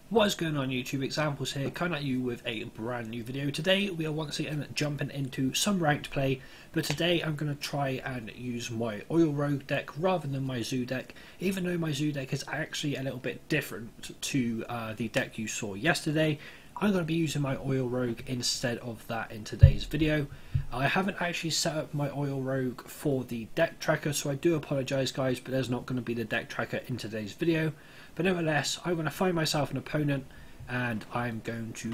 What is going on YouTube? Examples here, coming at you with a brand new video. Today we are once again jumping into some ranked play, but today I'm going to try and use my Oil Rogue deck rather than my Zoo deck, even though my Zoo deck is actually a little bit different to the deck you saw yesterday. I'm going to be using my Oil Rogue instead of that in today's video. I haven't actually set up my Oil Rogue for the deck tracker, so I do apologise guys, but there's not going to be the deck tracker in today's video. But nevertheless, I'm going to find myself an opponent and I'm going to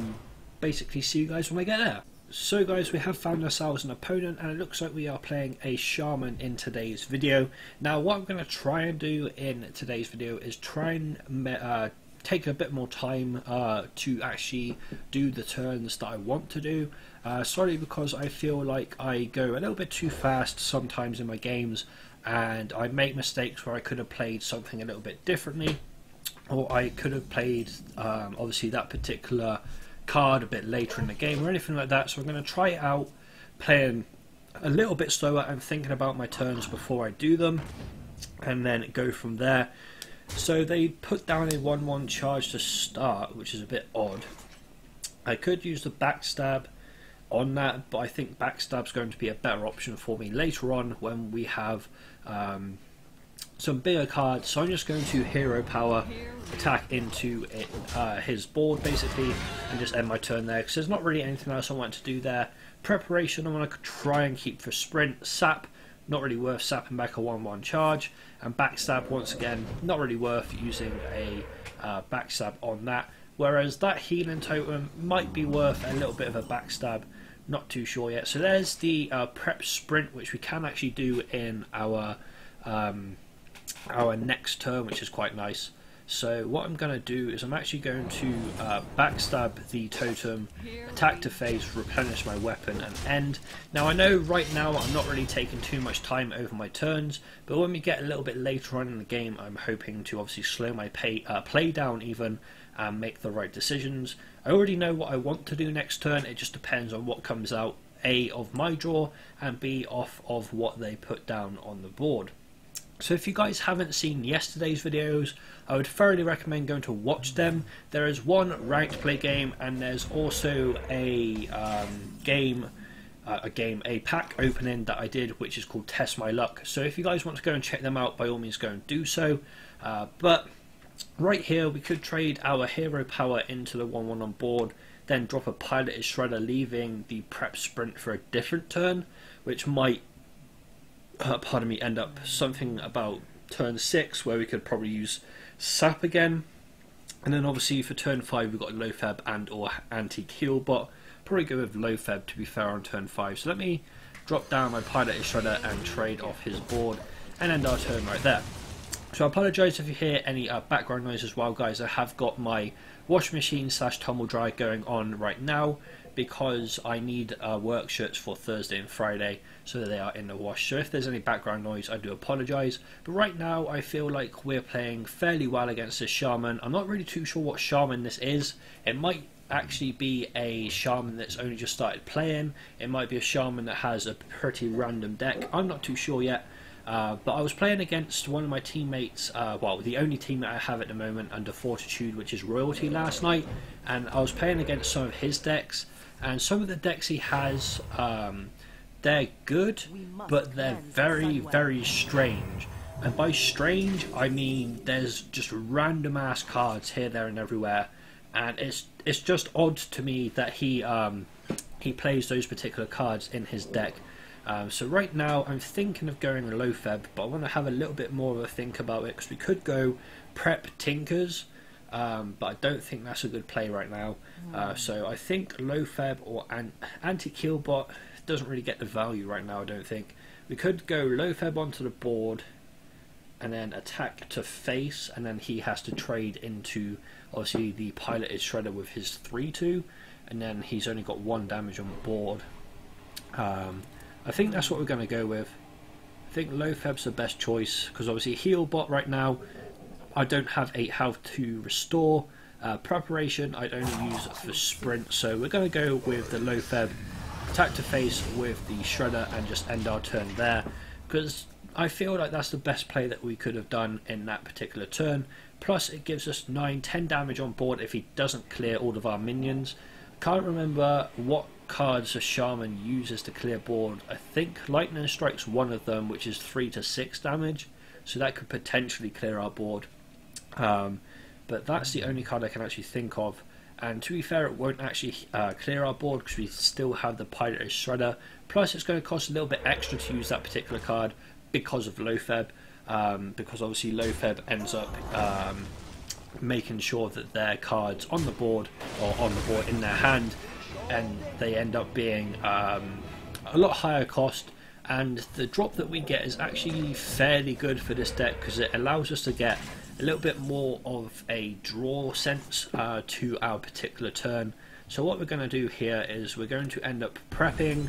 basically see you guys when I get there. So guys, we have found ourselves an opponent and it looks like we are playing a Shaman in today's video. Now what I'm going to try and do in today's video is try and take a bit more time to actually do the turns that I want to do. Sorry, because I feel like I go a little bit too fast sometimes in my games and I make mistakes where I could have played something a little bit differently. Or I could have played obviously that particular card a bit later in the game or anything like that. So I'm going to try it out playing a little bit slower and thinking about my turns before I do them, and then go from there. So they put down a 1-1 charge to start, which is a bit odd. I could use the backstab on that, but I think backstab's going to be a better option for me later on when we have some bigger cards. So I'm just going to hero power attack into his board basically and just end my turn there, because there's not really anything else I want to do there. Preparation I want to try and keep for sprint. Sap, not really worth sapping back a 1-1 charge, and backstab once again not really worth using a backstab on that, whereas that healing totem might be worth a little bit of a backstab, not too sure yet. So there's the prep sprint, which we can actually do in our next turn, which is quite nice. So what I'm going to do is I'm actually going to backstab the totem, attack to face, replenish my weapon and end. Now I know right now I'm not really taking too much time over my turns, but when we get a little bit later on in the game I'm hoping to obviously slow my play down even and make the right decisions. I already know what I want to do next turn, it just depends on what comes out, A, of my draw, and B, off of what they put down on the board. So if you guys haven't seen yesterday's videos, I would thoroughly recommend going to watch them. There is one ranked play game and there's also a pack opening that I did, which is called Test My Luck. So if you guys want to go and check them out, by all means go and do so. But right here we could trade our hero power into the 1-1 on board, then drop a piloted shredder, leaving the prep sprint for a different turn, which might end up something about turn 6 where we could probably use sap again. And then obviously for turn 5 we've got Lofeb and or anti-kill bot. Probably go with Lofeb to be fair on turn 5. So let me drop down my piloted shredder and trade off his board and end our turn right there. So I apologise if you hear any background noise as well guys. I have got my washing machine / tumble dry going on right now because I need work shirts for Thursday and Friday, so that they are in the wash. So if there's any background noise I do apologise, but right now I feel like we're playing fairly well against this Shaman. I'm not really too sure what Shaman this is. It might actually be a Shaman that's only just started playing, it might be a Shaman that has a pretty random deck, I'm not too sure yet. But I was playing against one of my teammates, well, the only teammate I have at the moment under Fortitude, which is Royalty, last night, and I was playing against some of his decks, and some of the decks he has, they're good, but they're very, very strange. And by strange, I mean there's just random ass cards here, there, and everywhere, and it's just odd to me that he plays those particular cards in his deck. So right now I'm thinking of going Lofeb, but I want to have a little bit more of a think about it, because we could go prep Tinkers, but I don't think that's a good play right now. So I think Lofeb or anti-kill bot doesn't really get the value right now, I don't think. We could go Lofeb onto the board and then attack to face, and then he has to trade into obviously the piloted shredder with his 3-2, and then he's only got 1 damage on the board. I think that's what we're going to go with. I think Lofeb's the best choice, because obviously heal bot right now I don't have 8 health to restore. Preparation I'd only use for sprint, so we're going to go with the Lofeb, attack to face with the shredder and just end our turn there, because I feel like that's the best play that we could have done in that particular turn. plus it gives us 9-10 damage on board if he doesn't clear all of our minions. Can't remember what cards a shaman uses to clear board. I think lightning strike's one of them, which is 3 to 6 damage, so that could potentially clear our board, but that's the only card I can actually think of. And to be fair, it won't actually clear our board because we still have the Pirate Shredder, plus it's going to cost a little bit extra to use that particular card because of Low-Feb, because obviously Low-Feb ends up making sure that their cards on the board, or on the board in their hand, and they end up being a lot higher cost. And the drop that we get is actually fairly good for this deck because it allows us to get a little bit more of a draw sense to our particular turn. So what we're going to do here is we're going to end up prepping,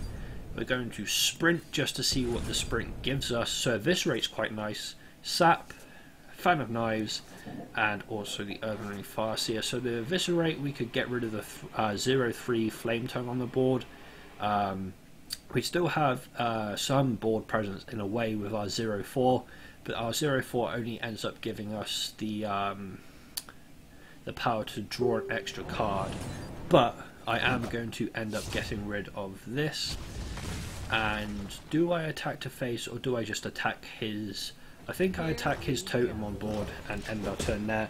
we're going to sprint just to see what the sprint gives us. So Eviscerate's quite nice, Sap, Fan of Knives, and also the Urban Ring Farseer. So the Eviscerate, we could get rid of the 0-3 Flame Tongue on the board. We still have some board presence in a way with our 0-4, but our 0-4 only ends up giving us the power to draw an extra card. But I am going to end up getting rid of this. And do I attack to face, or do I just attack his... I think I attack his totem on board and end our turn there.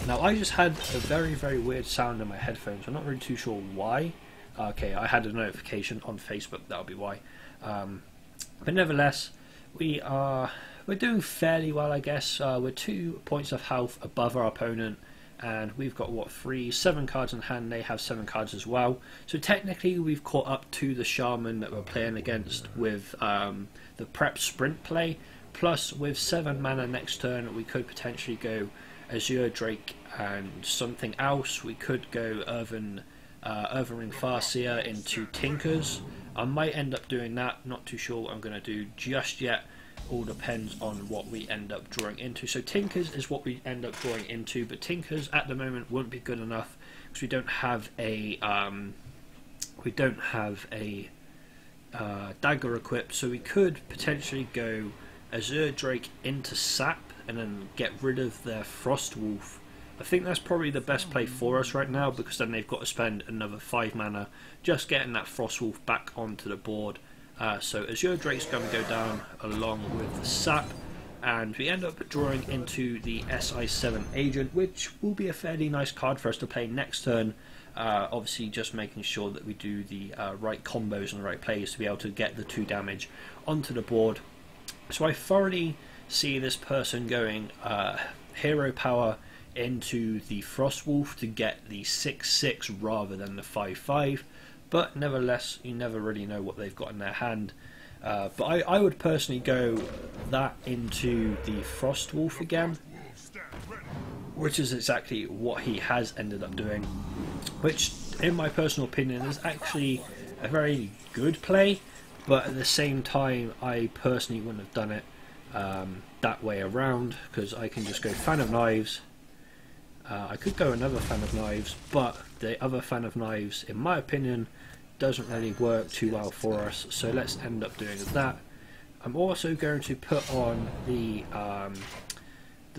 Now I just had a very, very weird sound in my headphones. I'm not really too sure why. Okay, I had a notification on Facebook, that'll be why. But nevertheless, we're doing fairly well, I guess. We're 2 points of health above our opponent, and we've got what, 7 cards in hand. They have 7 cards as well. So technically we've caught up to the shaman that we're playing against with the prep sprint play. Plus with 7 mana next turn, we could potentially go Azure Drake and something else. We could go Urban Ring Farseer into Tinkers. I might end up doing that, not too sure what I'm going to do just yet. All depends on what we end up drawing into. So Tinkers is what we end up drawing into, but Tinkers at the moment won't be good enough because we don't have a dagger equipped. So we could potentially go Azure Drake into Sap and then get rid of their Frostwolf. I think that's probably the best play for us right now, because then they've got to spend another 5 mana just getting that Frostwolf back onto the board. So Azure Drake's going to go down along with the Sap, and we end up drawing into the SI7 Agent, which will be a fairly nice card for us to play next turn. Obviously just making sure that we do the right combos and the right plays to be able to get the 2 damage onto the board. So I thoroughly see this person going hero power into the Frostwolf to get the 6-6 rather than the 5-5, but nevertheless you never really know what they've got in their hand. But I would personally go that into the Frostwolf again, which is exactly what he has ended up doing, which in my personal opinion is actually a very good play. But at the same time, I personally wouldn't have done it that way around, because I can just go Fan of Knives. I could go another Fan of Knives, but the other Fan of Knives, in my opinion, doesn't really work too well for us. So let's end up doing that. I'm also going to put on the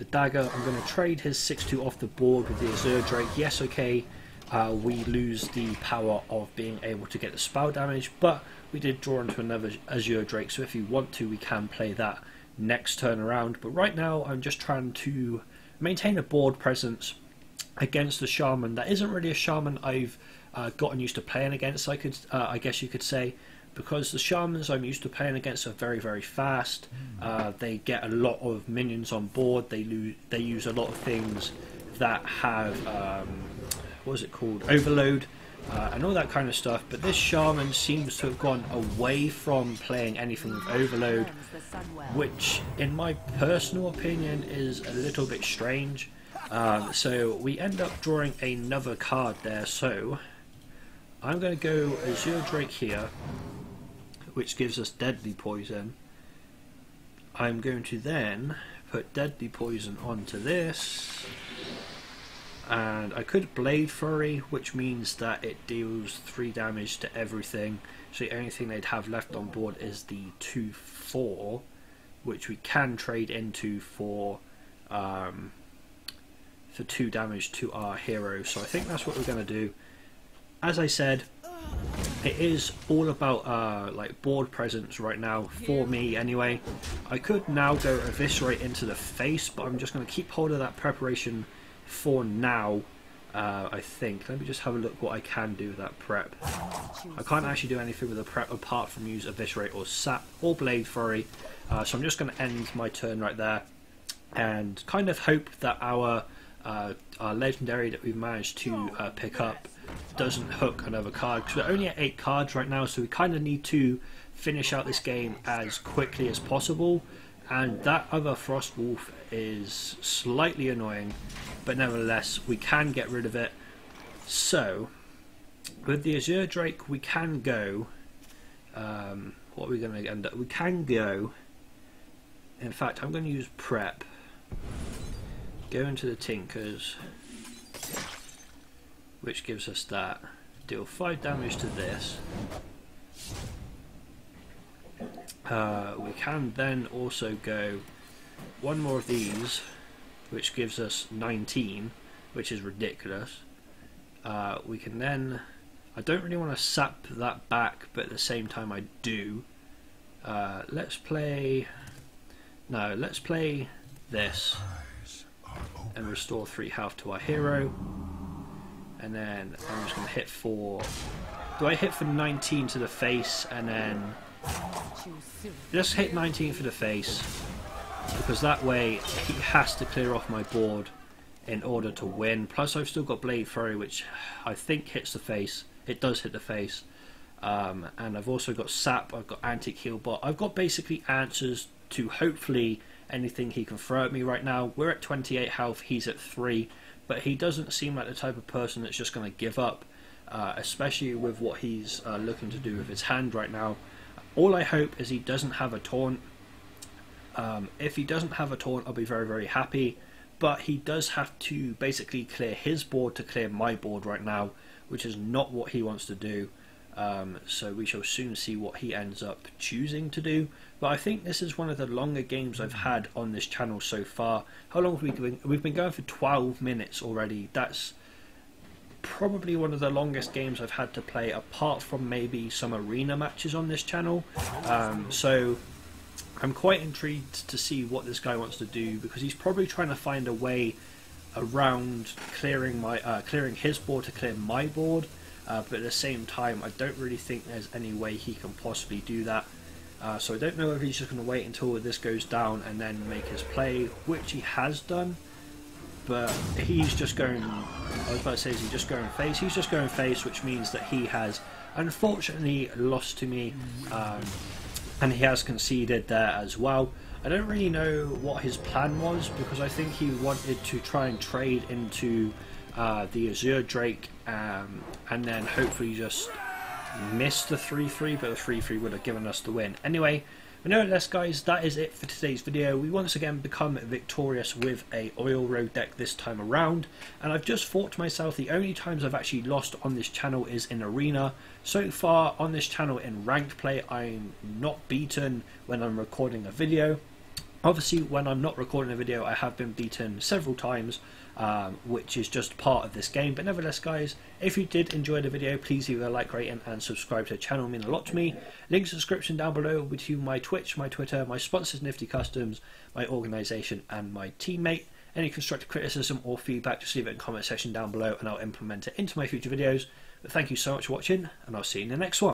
dagger. I'm going to trade his 6-2 off the board with the Azure Drake. Yes, okay, we lose the power of being able to get the spell damage, but we did draw into another Azure Drake, so if you want to, we can play that next turn around. But right now, I'm just trying to maintain a board presence against the shaman. That isn't really a shaman I've gotten used to playing against, I guess you could say, because the shamans I'm used to playing against are very, very fast. They get a lot of minions on board. They use a lot of things that have what is it called, overload, and all that kind of stuff. But this shaman seems to have gone away from playing anything with overload, which in my personal opinion is a little bit strange. So we end up drawing another card there. So I'm going to go Azure Drake here, which gives us Deadly Poison. I'm going to then put Deadly Poison onto this, and I could Blade Fury, which means that it deals 3 damage to everything. So the only thing they'd have left on board is the 2-4, which we can trade into for for 2 damage to our hero. So I think that's what we're going to do. As I said, it is all about like board presence right now, for me anyway. I could now go Eviscerate into the face, but I'm just going to keep hold of that preparation for now. I think. Let me just have a look what I can do with that prep. I can't actually do anything with the prep apart from use Eviscerate or Sap or Blade Fury. So I'm just going to end my turn right there and kind of hope that our legendary that we've managed to pick up doesn't hook another card, because we're only at 8 cards right now, so we kind of need to finish out this game as quickly as possible. And that other Frost Wolf is slightly annoying, but nevertheless we can get rid of it. So with the Azure Drake we can go, what are we going to end up? We can go, in fact I'm going to use prep, go into the Tinkers, which gives us that, deal 5 damage to this. We can then also go one more of these, which gives us 19, which is ridiculous. We can then, I don't really want to sap that back, but at the same time I do. Let's play this and restore 3 health to our hero. And then I'm just going to hit for... Do I hit for 19 to the face and then... Just hit 19 for the face, because that way he has to clear off my board in order to win. Plus I've still got Blade Fury, which I think hits the face. It does hit the face. And I've also got Sap, I've got Anti-Heal Bot. I've got basically answers to hopefully anything he can throw at me right now. We're at 28 health, he's at 3. But he doesn't seem like the type of person that's just going to give up, especially with what he's looking to do with his hand right now. All I hope is he doesn't have a taunt. If he doesn't have a taunt, I'll be very, very happy. But he does have to basically clear his board to clear my board right now, which is not what he wants to do. So we shall soon see what he ends up choosing to do. But I think this is one of the longer games I've had on this channel so far. How long have we been? We've been going for 12 minutes already. That's probably one of the longest games I've had to play, apart from maybe some arena matches on this channel. So I'm quite intrigued to see what this guy wants to do, because he's probably trying to find a way around clearing his board to clear my board. But at the same time, I don't really think there's any way he can possibly do that. So I don't know if he's just going to wait until this goes down and then make his play, which he has done. But he's just going, I was about to say, is he just going face? He's just going face, which means that he has unfortunately lost to me, and he has conceded there as well. I don't really know what his plan was, because I think he wanted to try and trade into the Azure Drake, and then hopefully just miss the 3-3, but the 3-3 would have given us the win. Anyway, but nevertheless guys, that is it for today's video. We once again become victorious with a Oil Road deck this time around, and I've just thought to myself, the only times I've actually lost on this channel is in arena. So far on this channel in ranked play, I'm not beaten when I'm recording a video. Obviously when I'm not recording a video I have been beaten several times, which is just part of this game. But nevertheless guys, if you did enjoy the video, please leave a like, rating and subscribe to the channel. It means a lot to me. Links in the description down below with my Twitch, my Twitter, my sponsors Nifty Customs, my organisation and my teammate. Any constructive criticism or feedback, just leave it in the comment section down below and I'll implement it into my future videos. But thank you so much for watching, and I'll see you in the next one.